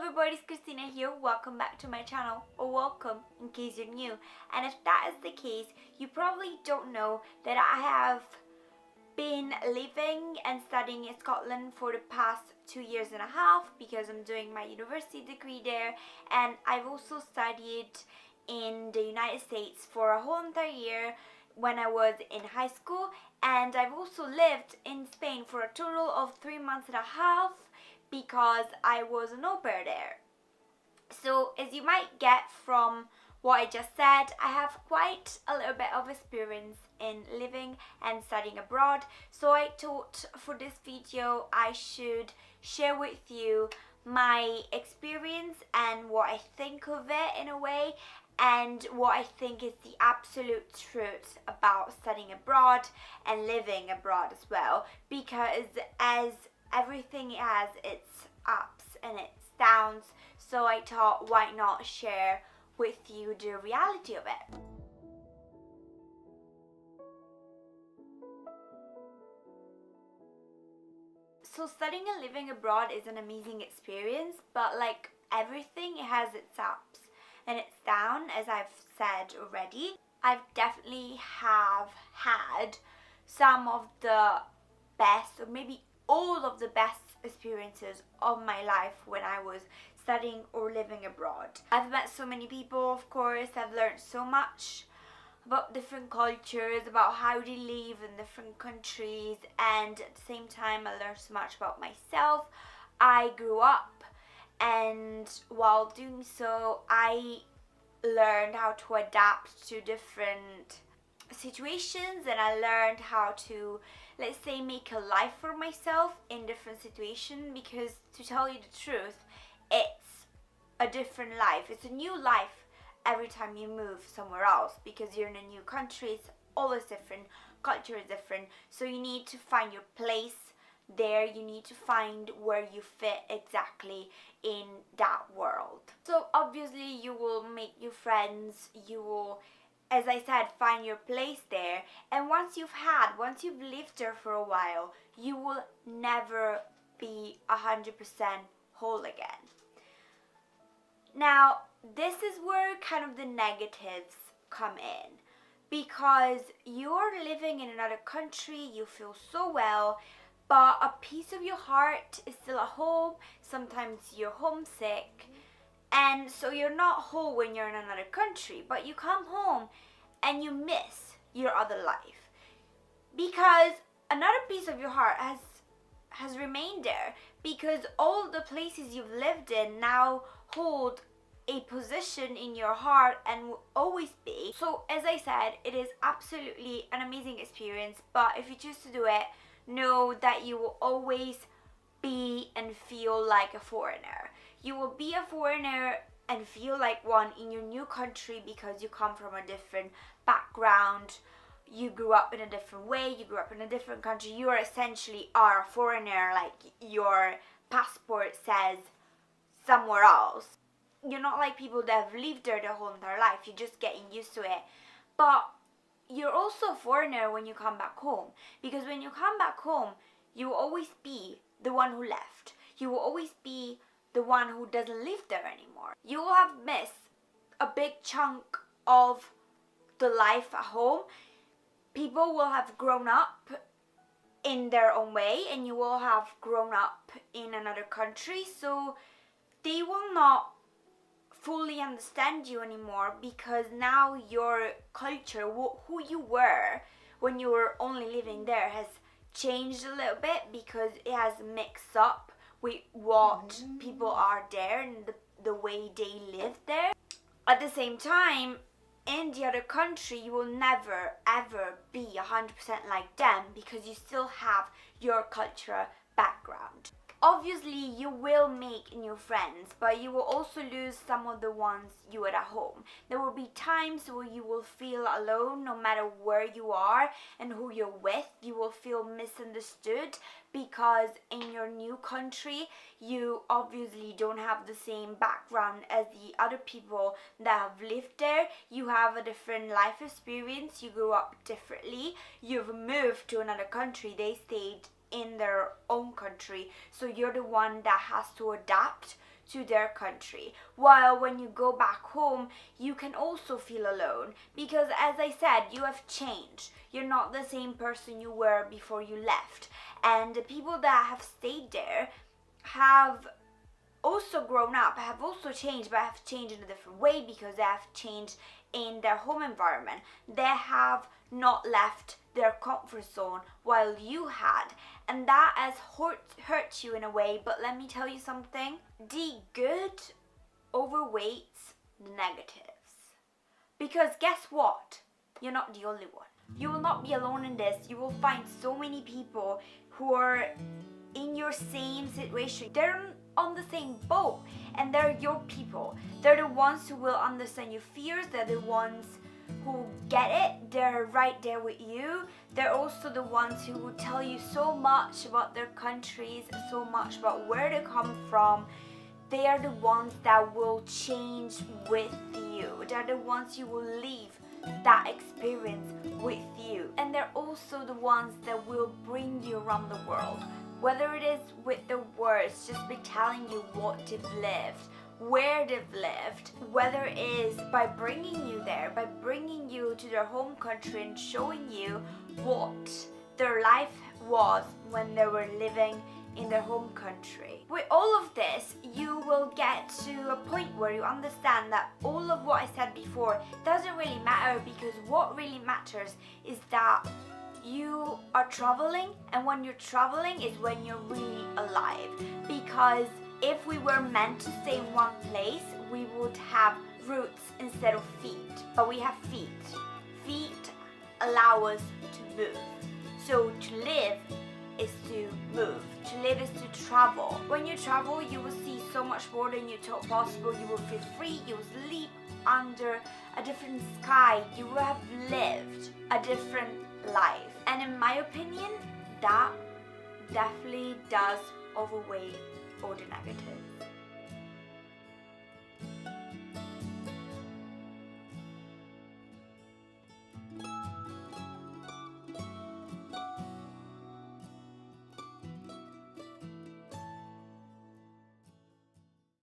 everybody, it's Christina here. Welcome back to my channel, or welcome in case you're new. And if that is the case, you probably don't know that I have been living and studying in Scotland for the past 2.5 years because I'm doing my university degree there, and I've also studied in the United States for a whole entire year when I was in high school, and I've also lived in Spain for a total of 3.5 months because I was an au pair there. So as you might get from what I just said, I have quite a little bit of experience in living and studying abroad. So I thought for this video I should share with you my experience and what I think of it in a way, and what I think is the absolute truth about studying abroad and living abroad as well, because as everything has its ups and its downs, so I thought why not share with you the reality of it. So studying and living abroad is an amazing experience, but like everything, it has its ups and its downs, as I've said already. I've definitely have had some of the best, or maybe all of the best experiences of my life when I was studying or living abroad. I've met so many people, of course. I've learned so much about different cultures, about how they live in different countries, and at the same time I learned so much about myself. I grew up, and while doing so I learned how to adapt to different situations, and I learned how to, let's say, make a life for myself in different situations, because to tell you the truth, it's a different life. It's a new life every time you move somewhere else, because you're in a new country. It's always different, culture is different, so you need to find your place there. You need to find where you fit exactly in that world. So obviously you will make new friends, you will, as I said, find your place there, and once you've lived there for a while, you will never be 100% whole again. Now this is where kind of the negatives come in, because you're living in another country, you feel so well, but a piece of your heart is still at home. Sometimes you're homesick, and so you're not whole when you're in another country, but you come home and you miss your other life, because another piece of your heart has remained there, because all the places you've lived in now hold a position in your heart and will always be. So as I said, it is absolutely an amazing experience, but if you choose to do it, know that you will always be and feel like a foreigner. You will be a foreigner and feel like one in your new country because you come from a different background. You grew up in a different way, you grew up in a different country. You are essentially a foreigner, like your passport says somewhere else. You're not like people that have lived there their whole entire life. You're just getting used to it. But you're also a foreigner when you come back home, because when you come back home, you will always be the one who left. You will always be the one who doesn't live there anymore. You will have missed a big chunk of the life at home. People will have grown up in their own way, and you will have grown up in another country, so they will not fully understand you anymore, because now your culture, who you were when you were only living there, has changed a little bit, because it has mixed up with what people are there and the way they live there. At the same time, in the other country, you will never ever be 100% like them, because you still have your cultural background. Obviously you will make new friends, but you will also lose some of the ones you had at home. There will be times where you will feel alone no matter where you are and who you're with. You will feel misunderstood, because in your new country you obviously don't have the same background as the other people that have lived there. You have a different life experience, you grew up differently, you've moved to another country, they stayed in their own country, so you're the one that has to adapt to their country. While when you go back home, you can also feel alone because, as I said, you have changed. You're not the same person you were before you left. And the people that have stayed there have also grown up, have also changed, but have changed in a different way because they have changed in their home environment. They have not left their comfort zone while you had, and that has hurt you in a way. But let me tell you something, the good overweights the negatives, because guess what, you're not the only one. You will not be alone in this. You will find so many people who are in your same situation. They're on the same boat, and they're your people. They're the ones who will understand your fears. They're the ones who get it. They're right there with you. They're also the ones who will tell you so much about their countries, so much about where they come from. They are the ones that will change with you. They're the ones who will leave that experience with you. And they're also the ones that will bring you around the world. Whether it is with the words, just by telling you what they've lived, where they've lived, whether it is by bringing you there, by bringing you to their home country and showing you what their life was when they were living in their home country. With all of this, you will get to a point where you understand that all of what I said before doesn't really matter, because what really matters is that you are traveling, and when you're traveling is when you're really alive. Because if we were meant to stay in one place, we would have roots instead of feet, but we have feet. Feet allow us to move. So to live is to move. To live is to travel. When you travel, you will see so much more than you thought possible. You will feel free. You will sleep under a different sky. You will have lived a different life. And in my opinion, that definitely does overweigh all the negatives.